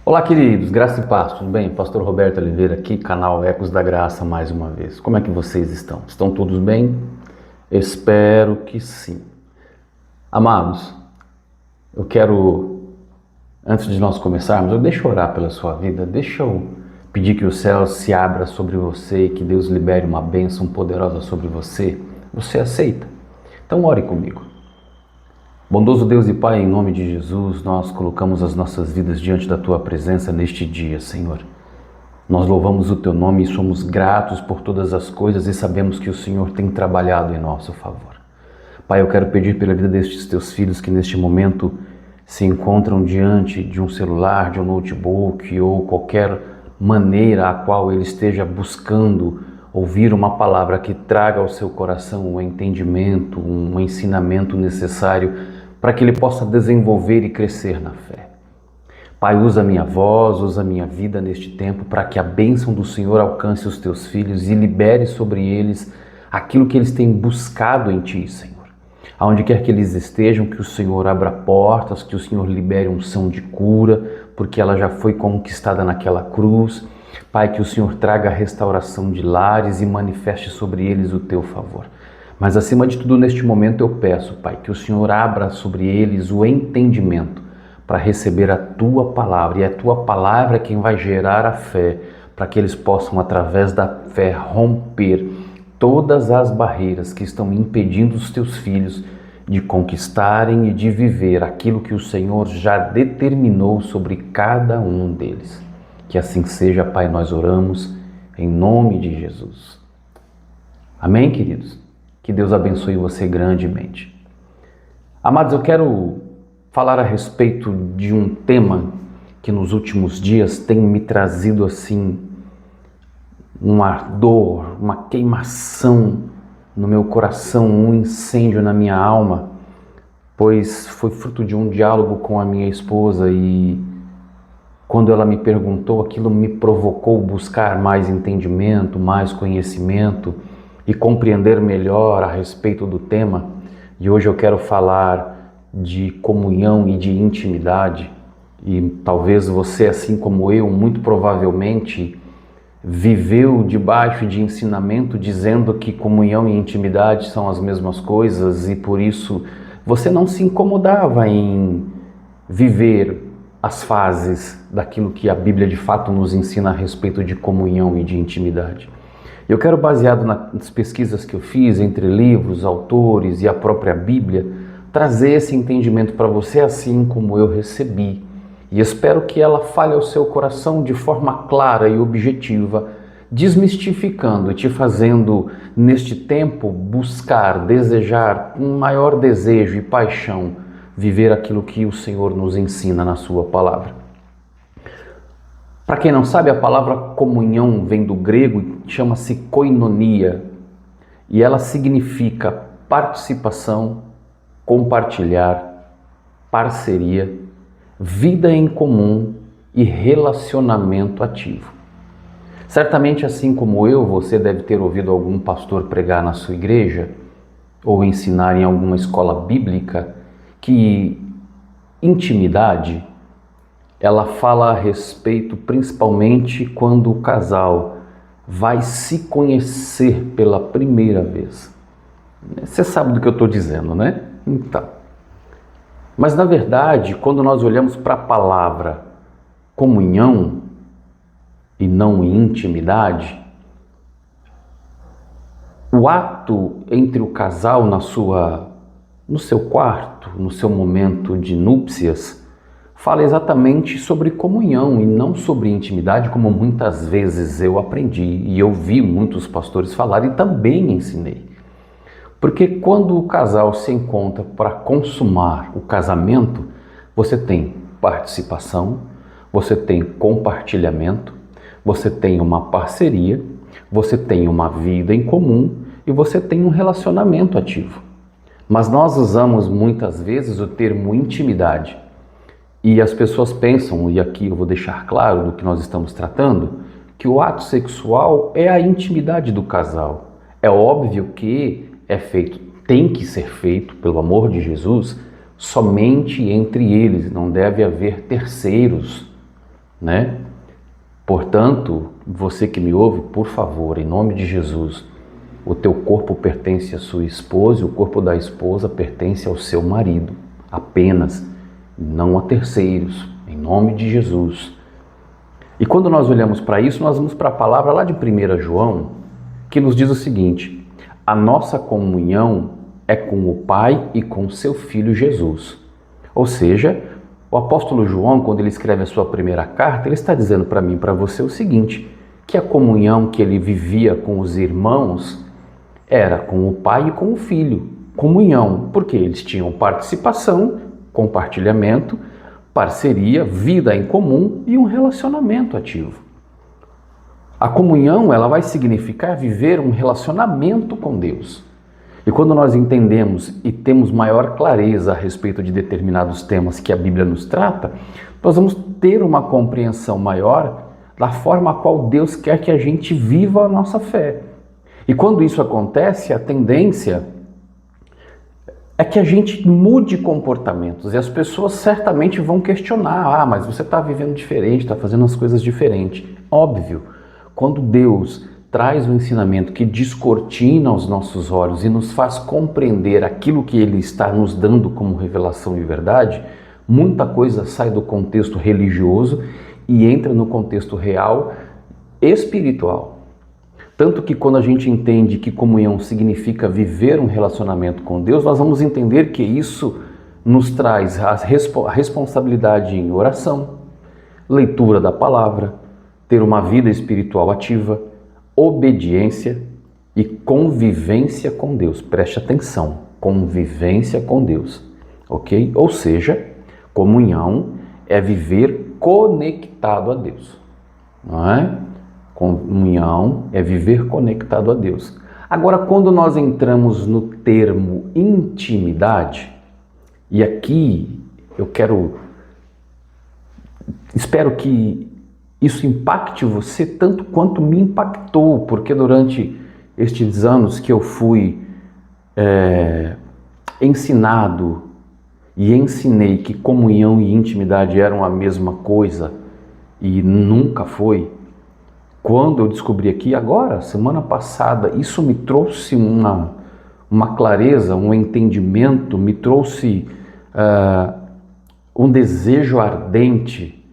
Olá, queridos, graça e paz, tudo bem? Pastor Roberto Oliveira aqui, canal Ecos da Graça, mais uma vez. Como é que vocês estão? Estão todos bem? Espero que sim. Amados, eu quero, antes de nós começarmos, deixa eu orar pela sua vida, deixa eu pedir que o céu se abra sobre você e que Deus libere uma bênção poderosa sobre você. Você aceita? Então ore comigo. Bondoso Deus e Pai, em nome de Jesus, nós colocamos as nossas vidas diante da Tua presença neste dia, Senhor. Nós louvamos o Teu nome e somos gratos por todas as coisas e sabemos que o Senhor tem trabalhado em nosso favor. Pai, eu quero pedir pela vida destes Teus filhos que neste momento se encontram diante de um celular, de um notebook ou qualquer maneira a qual ele esteja buscando ouvir uma palavra que traga ao seu coração um entendimento, um ensinamento necessário para que ele possa desenvolver e crescer na fé. Pai, usa a minha voz, usa a minha vida neste tempo para que a bênção do Senhor alcance os teus filhos e libere sobre eles aquilo que eles têm buscado em ti, Senhor. Aonde quer que eles estejam, que o Senhor abra portas, que o Senhor libere unção de cura, porque ela já foi conquistada naquela cruz. Pai, que o Senhor traga a restauração de lares e manifeste sobre eles o teu favor. Mas acima de tudo, neste momento eu peço, Pai, que o Senhor abra sobre eles o entendimento para receber a Tua palavra. E a Tua palavra é quem vai gerar a fé, para que eles possam, através da fé, romper todas as barreiras que estão impedindo os Teus filhos de conquistarem e de viver aquilo que o Senhor já determinou sobre cada um deles. Que assim seja, Pai, nós oramos em nome de Jesus. Amém, queridos? Que Deus abençoe você grandemente. Amados, eu quero falar a respeito de um tema que nos últimos dias tem me trazido assim um ardor, uma queimação no meu coração, um incêndio na minha alma, pois foi fruto de um diálogo com a minha esposa e quando ela me perguntou, aquilo me provocou buscar mais entendimento, mais conhecimento e compreender melhor a respeito do tema. E hoje eu quero falar de comunhão e de intimidade. E talvez você, assim como eu, muito provavelmente viveu debaixo de ensinamento dizendo que comunhão e intimidade são as mesmas coisas e por isso você não se incomodava em viver as fases daquilo que a Bíblia de fato nos ensina a respeito de comunhão e de intimidade. Eu quero, baseado nas pesquisas que eu fiz entre livros, autores e a própria Bíblia, trazer esse entendimento para você assim como eu recebi. E espero que ela fale ao seu coração de forma clara e objetiva, desmistificando e te fazendo, neste tempo, buscar, desejar, com maior desejo e paixão, viver aquilo que o Senhor nos ensina na sua palavra. Para quem não sabe, a palavra comunhão vem do grego e chama-se koinonia, e ela significa participação, compartilhar, parceria, vida em comum e relacionamento ativo. Certamente, assim como eu, você deve ter ouvido algum pastor pregar na sua igreja ou ensinar em alguma escola bíblica que intimidade, ela fala a respeito principalmente quando o casal vai se conhecer pela primeira vez. Você sabe do que eu estou dizendo, né? Então, mas na verdade, quando nós olhamos para a palavra comunhão e não intimidade, o ato entre o casal no seu quarto, no seu momento de núpcias, fala exatamente sobre comunhão e não sobre intimidade, como muitas vezes eu aprendi e eu vi muitos pastores falar e também ensinei. Porque quando o casal se encontra para consumar o casamento, você tem participação, você tem compartilhamento, você tem uma parceria, você tem uma vida em comum e você tem um relacionamento ativo. Mas nós usamos muitas vezes o termo intimidade e as pessoas pensam, e aqui eu vou deixar claro do que nós estamos tratando, que o ato sexual é a intimidade do casal. É óbvio que tem que ser feito, pelo amor de Jesus, somente entre eles, não deve haver terceiros né? Portanto, você que me ouve, por favor, em nome de Jesus, o teu corpo pertence à sua esposa e o corpo da esposa pertence ao seu marido, apenas, não a terceiros, em nome de Jesus. E quando nós olhamos para isso, nós vamos para a palavra lá de 1 João, que nos diz o seguinte: a nossa comunhão é com o Pai e com seu Filho Jesus. Ou seja, o apóstolo João, quando ele escreve a sua primeira carta, ele está dizendo para mim e para você o seguinte, que a comunhão que ele vivia com os irmãos era com o Pai e com o Filho. Comunhão, porque eles tinham participação, compartilhamento, parceria, vida em comum e um relacionamento ativo. A comunhão, ela vai significar viver um relacionamento com Deus. E quando nós entendemos e temos maior clareza a respeito de determinados temas que a Bíblia nos trata, nós vamos ter uma compreensão maior da forma a qual Deus quer que a gente viva a nossa fé. E quando isso acontece, a tendência é que a gente mude comportamentos e as pessoas certamente vão questionar: mas você está vivendo diferente, está fazendo as coisas diferentes. Óbvio, quando Deus traz um ensinamento que descortina os nossos olhos e nos faz compreender aquilo que Ele está nos dando como revelação de verdade, muita coisa sai do contexto religioso e entra no contexto real, espiritual. Tanto que quando a gente entende que comunhão significa viver um relacionamento com Deus, nós vamos entender que isso nos traz a responsabilidade em oração, leitura da palavra, ter uma vida espiritual ativa, obediência e convivência com Deus. Preste atenção, convivência com Deus, ok? Ou seja, comunhão é viver conectado a Deus, não é? Comunhão é viver conectado a Deus. Agora, quando nós entramos no termo intimidade, e aqui espero que isso impacte você tanto quanto me impactou, porque durante estes anos que eu fui ensinado e ensinei que comunhão e intimidade eram a mesma coisa e nunca foi, quando eu descobri aqui agora, semana passada, isso me trouxe uma clareza, um entendimento, me trouxe um desejo ardente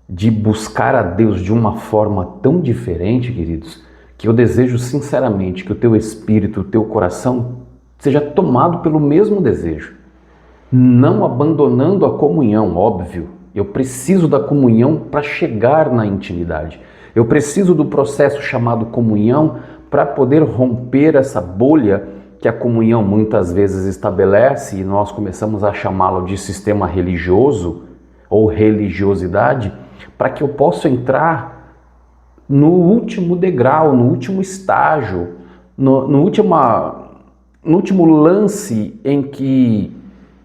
de buscar a Deus de uma forma tão diferente, queridos, que eu desejo sinceramente que o teu espírito, o teu coração seja tomado pelo mesmo desejo, não abandonando a comunhão, óbvio. Eu preciso da comunhão para chegar na intimidade. Eu preciso do processo chamado comunhão para poder romper essa bolha que a comunhão muitas vezes estabelece e nós começamos a chamá-lo de sistema religioso ou religiosidade, para que eu possa entrar no último degrau, no último estágio, no último lance em que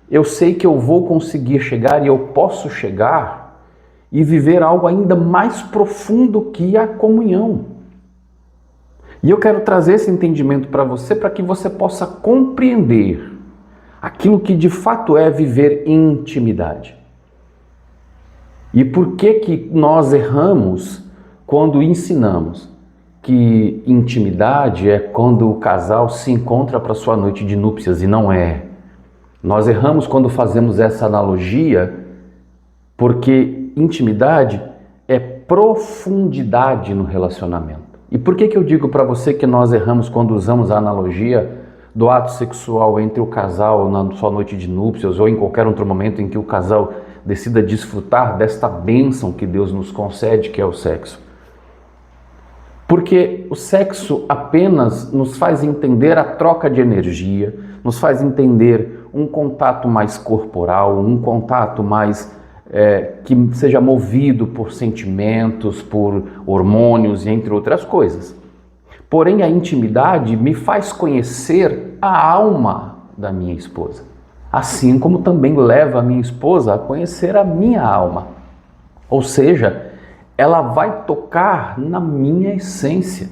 eu sei que eu vou conseguir chegar e eu posso chegar e viver algo ainda mais profundo que a comunhão. E eu quero trazer esse entendimento para você, para que você possa compreender aquilo que de fato é viver intimidade. E por que nós erramos quando ensinamos que intimidade é quando o casal se encontra para sua noite de núpcias, e não é. Nós erramos quando fazemos essa analogia, porque intimidade é profundidade no relacionamento. E por que eu digo para você que nós erramos quando usamos a analogia do ato sexual entre o casal na sua noite de núpcias ou em qualquer outro momento em que o casal decida desfrutar desta bênção que Deus nos concede, que é o sexo? Porque o sexo apenas nos faz entender a troca de energia, nos faz entender um contato mais corporal, um contato mais que seja movido por sentimentos, por hormônios e entre outras coisas. Porém, a intimidade me faz conhecer a alma da minha esposa, assim como também leva a minha esposa a conhecer a minha alma. Ou seja, ela vai tocar na minha essência,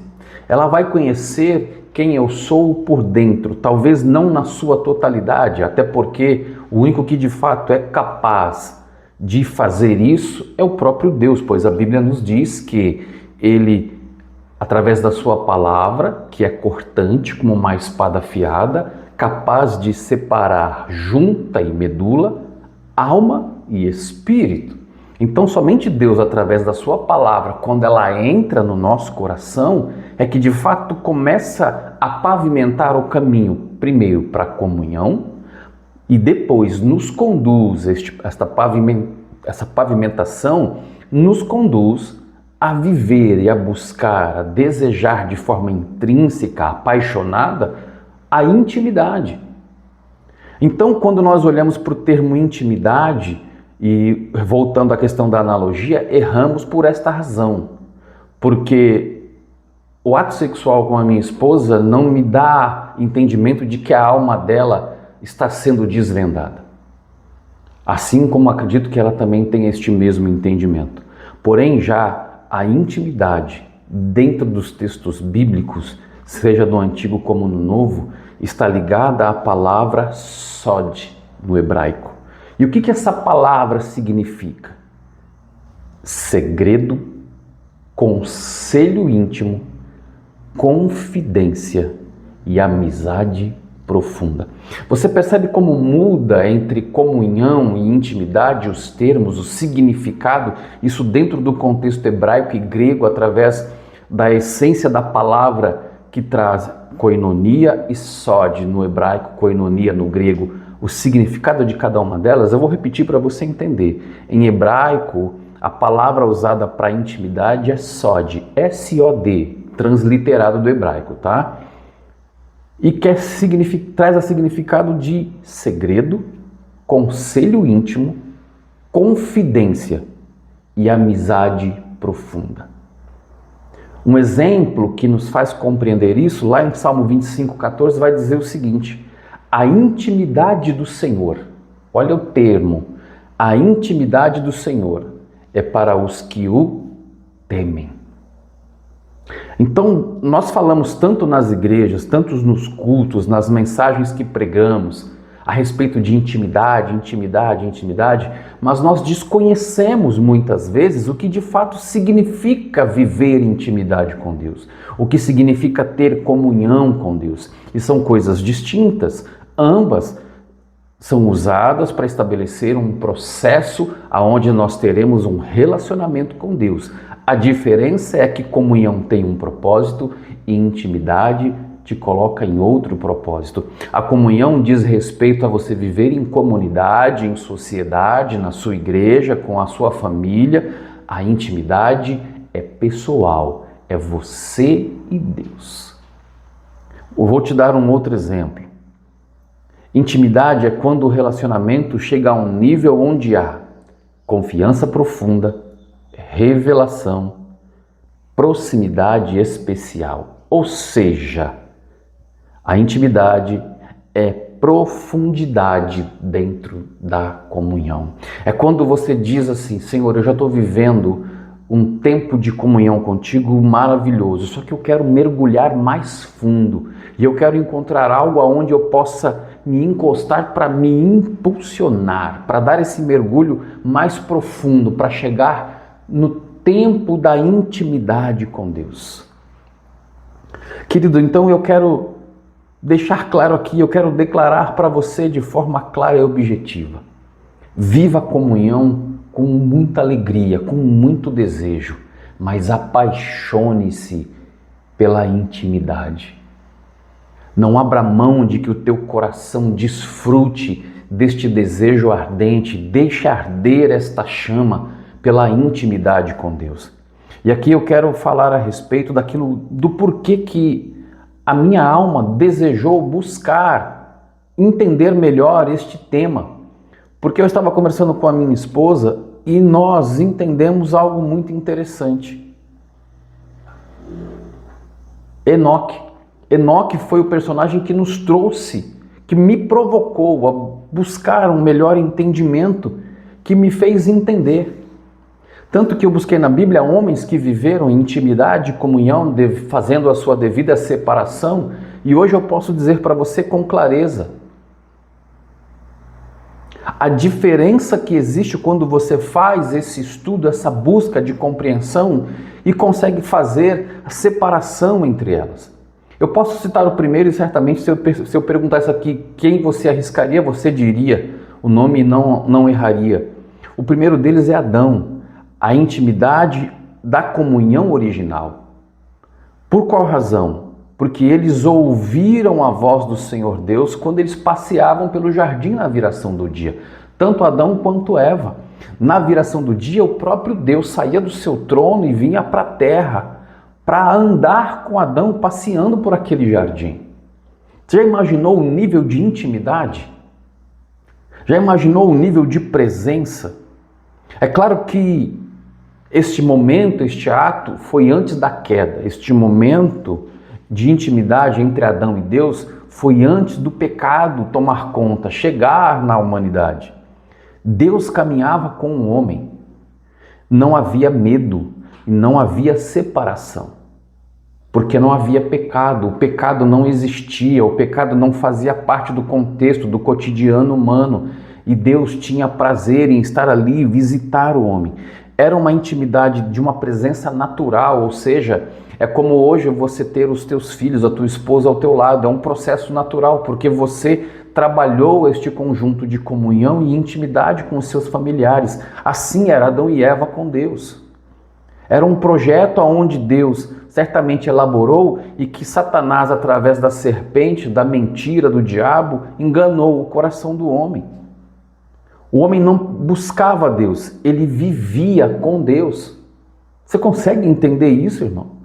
ela vai conhecer quem eu sou por dentro, talvez não na sua totalidade, até porque o único que de fato é capaz de fazer isso é o próprio Deus, pois a Bíblia nos diz que Ele, através da sua palavra, que é cortante como uma espada afiada, capaz de separar junta e medula, alma e espírito. Então, somente Deus, através da sua palavra, quando ela entra no nosso coração, é que de fato começa a pavimentar o caminho, primeiro para a comunhão, e depois nos conduz, essa pavimentação nos conduz a viver e a buscar, a desejar de forma intrínseca, apaixonada, a intimidade. Então, quando nós olhamos para o termo intimidade, e voltando à questão da analogia, erramos por esta razão. Porque o ato sexual com a minha esposa não me dá entendimento de que a alma dela está sendo desvendada. Assim como acredito que ela também tem este mesmo entendimento. Porém, já a intimidade dentro dos textos bíblicos, seja do Antigo como no Novo, está ligada à palavra sod no hebraico. E o que essa palavra significa? Segredo, conselho íntimo, confidência e amizade profunda. Você percebe como muda entre comunhão e intimidade os termos, o significado, isso dentro do contexto hebraico e grego, através da essência da palavra que traz koinonia e sod no hebraico, koinonia no grego, o significado de cada uma delas. Eu vou repetir para você entender. Em hebraico, a palavra usada para intimidade é sod, S-O-D, transliterado do hebraico, tá? E traz a significado de segredo, conselho íntimo, confidência e amizade profunda. Um exemplo que nos faz compreender isso, lá em Salmo 25:14, vai dizer o seguinte: a intimidade do Senhor, olha o termo, a intimidade do Senhor é para os que o temem. Então, nós falamos tanto nas igrejas, tanto nos cultos, nas mensagens que pregamos, a respeito de intimidade, mas nós desconhecemos muitas vezes o que de fato significa viver intimidade com Deus, o que significa ter comunhão com Deus. E são coisas distintas, ambas são usadas para estabelecer um processo onde nós teremos um relacionamento com Deus. A diferença é que comunhão tem um propósito e intimidade te coloca em outro propósito. A comunhão diz respeito a você viver em comunidade, em sociedade, na sua igreja, com a sua família. A intimidade é pessoal, é você e Deus. Eu vou te dar um outro exemplo. Intimidade é quando o relacionamento chega a um nível onde há confiança profunda, revelação, proximidade especial. Ou seja, a intimidade é profundidade dentro da comunhão. É quando você diz assim: Senhor, eu já estou vivendo um tempo de comunhão contigo maravilhoso, só que eu quero mergulhar mais fundo e eu quero encontrar algo aonde eu possa me encostar para me impulsionar, para dar esse mergulho mais profundo, para chegar no tempo da intimidade com Deus. Querido, então eu quero deixar claro aqui, eu quero declarar para você de forma clara e objetiva: viva a comunhão com muita alegria, com muito desejo, mas apaixone-se pela intimidade. Não abra mão de que o teu coração desfrute deste desejo ardente, deixe arder esta chama pela intimidade com Deus. E aqui eu quero falar a respeito do porquê que a minha alma desejou buscar entender melhor este tema. Porque eu estava conversando com a minha esposa e nós entendemos algo muito interessante. Enoque foi o personagem que nos trouxe, que me provocou a buscar um melhor entendimento, que me fez entender. Tanto que eu busquei na Bíblia homens que viveram em intimidade, comunhão, fazendo a sua devida separação, e hoje eu posso dizer para você com clareza: A diferença que existe quando você faz esse estudo, essa busca de compreensão e consegue fazer a separação entre elas. Eu posso citar o primeiro e certamente se eu perguntasse aqui quem você arriscaria, você diria o nome e não erraria. O primeiro deles é Adão, a intimidade da comunhão original. Por qual razão? Porque eles ouviram a voz do Senhor Deus quando eles passeavam pelo jardim na viração do dia. Tanto Adão quanto Eva. Na viração do dia, o próprio Deus saía do seu trono e vinha para a terra para andar com Adão passeando por aquele jardim. Você já imaginou o nível de intimidade? Já imaginou o nível de presença? É claro que este momento, este ato, foi antes da queda. Este momento de intimidade entre Adão e Deus foi antes do pecado tomar conta, chegar na humanidade. Deus caminhava com o homem. Não havia medo e não havia separação. Porque não havia pecado, o pecado não existia, o pecado não fazia parte do contexto, do cotidiano humano. E Deus tinha prazer em estar ali e visitar o homem. Era uma intimidade de uma presença natural, ou seja, é como hoje você ter os teus filhos, a tua esposa ao teu lado, é um processo natural, porque você trabalhou este conjunto de comunhão e intimidade com os seus familiares. Assim era Adão e Eva com Deus. Era um projeto onde Deus certamente elaborou e que Satanás, através da serpente, da mentira do diabo, enganou o coração do homem. O homem não buscava Deus, ele vivia com Deus. Você consegue entender isso, irmão?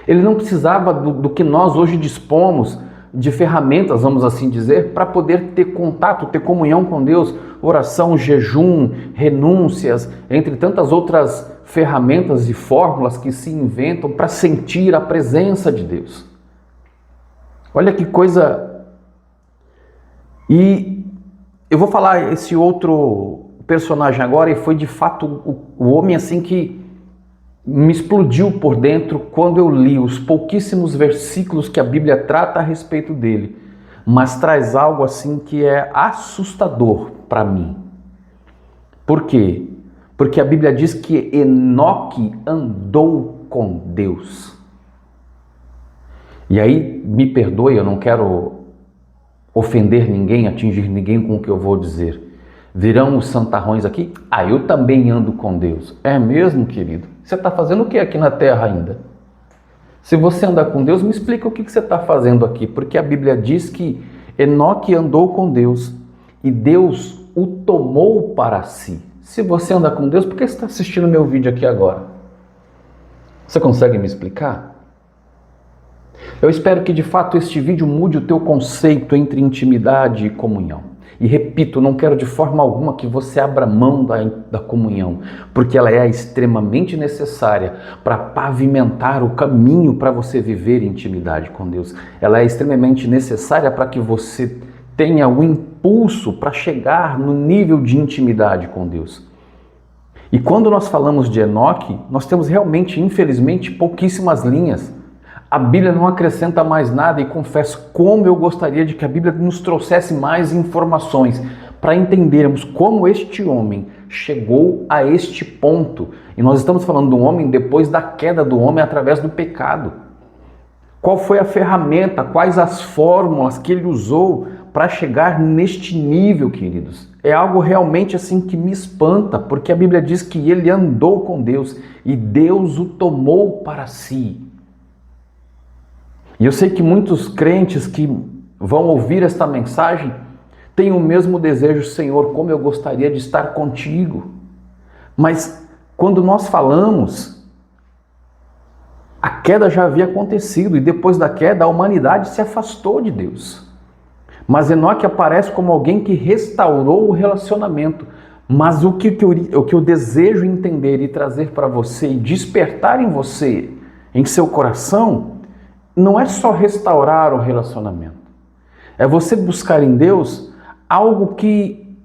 Ele não precisava do que nós hoje dispomos de ferramentas, vamos assim dizer, para poder ter contato, ter comunhão com Deus, oração, jejum, renúncias, entre tantas outras ferramentas e fórmulas que se inventam para sentir a presença de Deus. Olha que coisa. E eu vou falar esse outro personagem agora, e foi de fato o homem assim que me explodiu por dentro quando eu li os pouquíssimos versículos que a Bíblia trata a respeito dele, mas traz algo assim que é assustador para mim. Por quê? Porque a Bíblia diz que Enoque andou com Deus. E aí, me perdoe, eu não quero ofender ninguém, atingir ninguém com o que eu vou dizer. Virão os santarrões aqui? Eu também ando com Deus. É mesmo, querido? Você está fazendo o que aqui na terra ainda? Se você andar com Deus, me explica o que você está fazendo aqui. Porque a Bíblia diz que Enoque andou com Deus e Deus o tomou para si. Se você anda com Deus, por que você está assistindo meu vídeo aqui agora? Você consegue me explicar? Eu espero que de fato este vídeo mude o teu conceito entre intimidade e comunhão. E repito, não quero de forma alguma que você abra mão da comunhão, porque ela é extremamente necessária para pavimentar o caminho para você viver intimidade com Deus. Ela é extremamente necessária para que você tenha o impulso para chegar no nível de intimidade com Deus. E quando nós falamos de Enoque, nós temos realmente, infelizmente, pouquíssimas linhas. A Bíblia não acrescenta mais nada e confesso como eu gostaria de que a Bíblia nos trouxesse mais informações para entendermos como este homem chegou a este ponto. E nós estamos falando de um homem depois da queda do homem através do pecado. Qual foi a ferramenta, quais as fórmulas que ele usou para chegar neste nível, queridos? É algo realmente assim que me espanta, porque a Bíblia diz que ele andou com Deus e Deus o tomou para si. E eu sei que muitos crentes que vão ouvir esta mensagem têm o mesmo desejo: Senhor, como eu gostaria de estar contigo. Mas quando nós falamos, a queda já havia acontecido e depois da queda a humanidade se afastou de Deus. Mas Enoque aparece como alguém que restaurou o relacionamento. Mas o que eu desejo entender e trazer para você e despertar em você, em seu coração, não é só restaurar o relacionamento. É você buscar em Deus algo que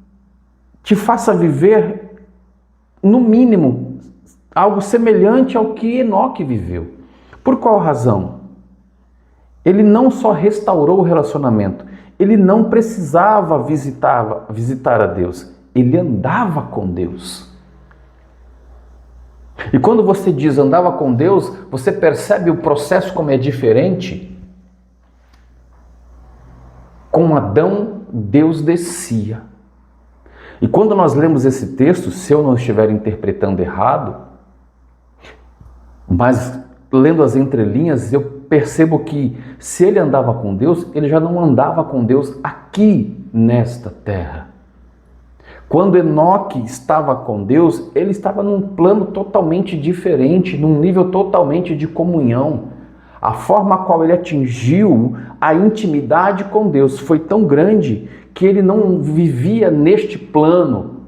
te faça viver, no mínimo, algo semelhante ao que Enoque viveu. Por qual razão? Ele não só restaurou o relacionamento, Ele não precisava visitar a Deus, ele andava com Deus. E quando você diz andava com Deus, você percebe o processo como é diferente? Com Adão, Deus descia. E quando nós lemos esse texto, se eu não estiver interpretando errado, mas lendo as entrelinhas, eu percebo que se ele andava com Deus, ele já não andava com Deus aqui nesta terra. Quando Enoque estava com Deus, ele estava num plano totalmente diferente, num nível totalmente de comunhão. A forma a qual ele atingiu a intimidade com Deus foi tão grande que ele não vivia neste plano.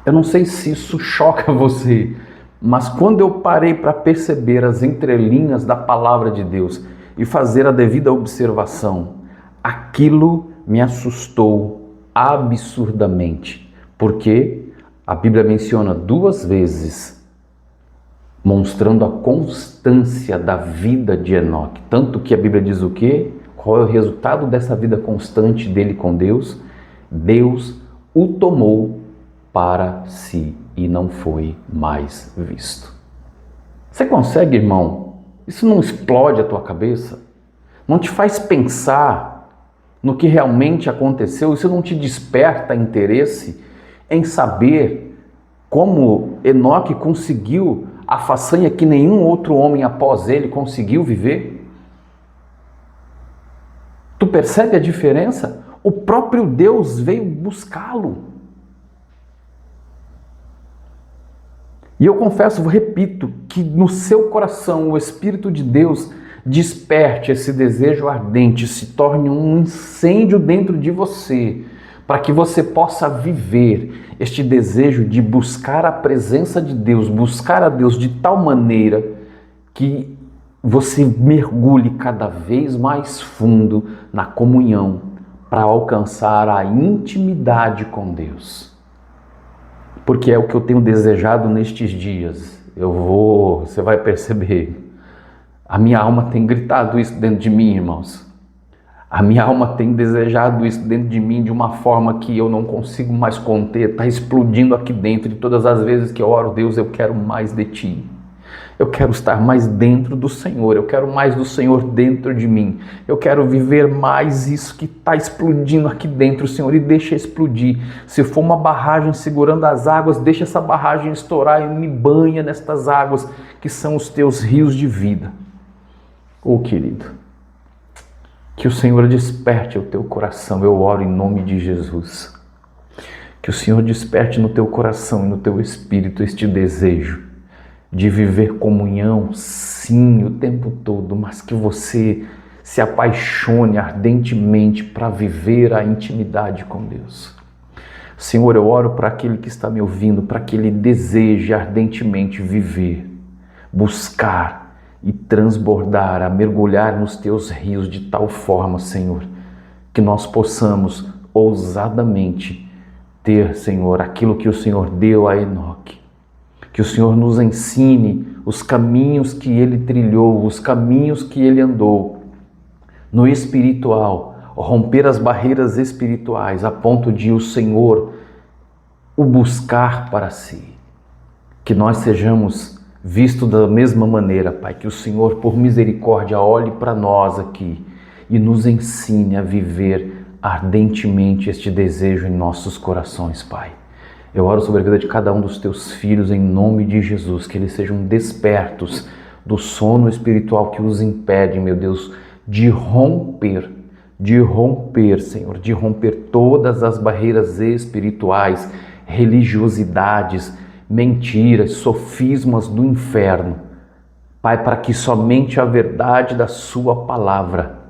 Eu não sei se isso choca você, mas quando eu parei para perceber as entrelinhas da palavra de Deus e fazer a devida observação, aquilo me assustou absurdamente, porque a Bíblia menciona 2 vezes, mostrando a constância da vida de Enoque. Tanto que a Bíblia diz o quê? Qual é o resultado dessa vida constante dele com Deus? Deus o tomou para si e não foi mais visto. Você consegue, irmão? Isso não explode a tua cabeça? Não te faz pensar no que realmente aconteceu? Isso não te desperta interesse em saber como Enoque conseguiu a façanha que nenhum outro homem após ele conseguiu viver? Tu percebe a diferença? O próprio Deus veio buscá-lo. E eu confesso, repito, que no seu coração o Espírito de Deus desperte esse desejo ardente, se torne um incêndio dentro de você, para que você possa viver este desejo de buscar a presença de Deus, buscar a Deus de tal maneira que você mergulhe cada vez mais fundo na comunhão para alcançar a intimidade com Deus. Porque é o que eu tenho desejado nestes dias. Você vai perceber, a minha alma tem gritado isso dentro de mim, irmãos. A minha alma tem desejado isso dentro de mim de uma forma que eu não consigo mais conter, está explodindo aqui dentro. De todas as vezes que eu oro, Deus, eu quero mais de Ti. Eu quero estar mais dentro do Senhor, eu quero mais do Senhor dentro de mim. Eu quero viver mais isso que está explodindo aqui dentro, Senhor, e deixa explodir. Se for uma barragem segurando as águas, deixa essa barragem estourar e me banha nestas águas que são os Teus rios de vida. Querido, que o Senhor desperte o teu coração, eu oro em nome de Jesus. Que o Senhor desperte no teu coração e no teu espírito este desejo de viver comunhão, sim, o tempo todo, mas que você se apaixone ardentemente para viver a intimidade com Deus. Senhor, eu oro para aquele que está me ouvindo, para que ele deseje ardentemente viver, buscar e transbordar, a mergulhar nos teus rios de tal forma, Senhor, que nós possamos ousadamente ter, Senhor, aquilo que o Senhor deu a Enoque. Que o Senhor nos ensine os caminhos que ele trilhou, os caminhos que ele andou no espiritual, romper as barreiras espirituais a ponto de o Senhor o buscar para si. Que nós sejamos vistos da mesma maneira, Pai, que o Senhor, por misericórdia, olhe para nós aqui e nos ensine a viver ardentemente este desejo em nossos corações, Pai. Eu oro sobre a vida de cada um dos teus filhos em nome de Jesus, que eles sejam despertos do sono espiritual que os impede, meu Deus, de romper, Senhor, de romper todas as barreiras espirituais, religiosidades, mentiras, sofismas do inferno. Pai, para que somente a verdade da sua palavra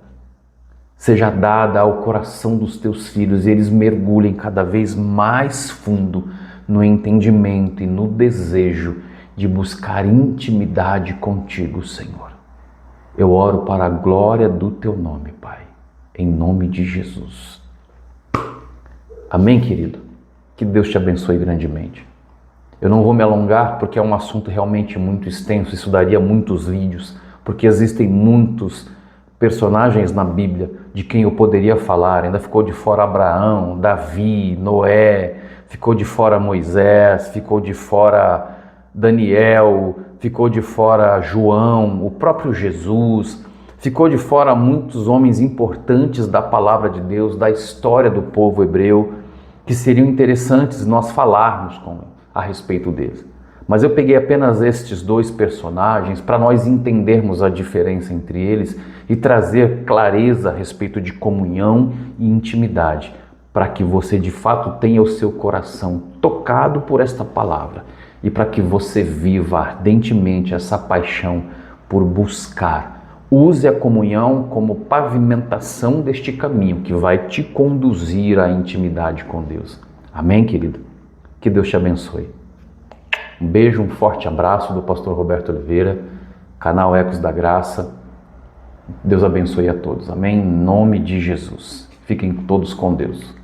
seja dada ao coração dos teus filhos e eles mergulhem cada vez mais fundo no entendimento e no desejo de buscar intimidade contigo, Senhor. Eu oro para a glória do teu nome, Pai, em nome de Jesus. Amém, querido? Que Deus te abençoe grandemente. Eu não vou me alongar porque é um assunto realmente muito extenso, isso daria muitos vídeos, porque existem muitos personagens na Bíblia de quem eu poderia falar. Ainda ficou de fora Abraão, Davi, Noé, ficou de fora Moisés, ficou de fora Daniel, ficou de fora João, o próprio Jesus, ficou de fora muitos homens importantes da palavra de Deus, da história do povo hebreu, que seriam interessantes nós falarmos a respeito deles. Mas eu peguei apenas estes dois personagens para nós entendermos a diferença entre eles e trazer clareza a respeito de comunhão e intimidade, para que você de fato tenha o seu coração tocado por esta palavra e para que você viva ardentemente essa paixão por buscar. Use a comunhão como pavimentação deste caminho que vai te conduzir à intimidade com Deus. Amém, querido? Que Deus te abençoe. Um beijo, um forte abraço do pastor Roberto Oliveira, canal Ecos da Graça. Deus abençoe a todos. Amém? Em nome de Jesus. Fiquem todos com Deus.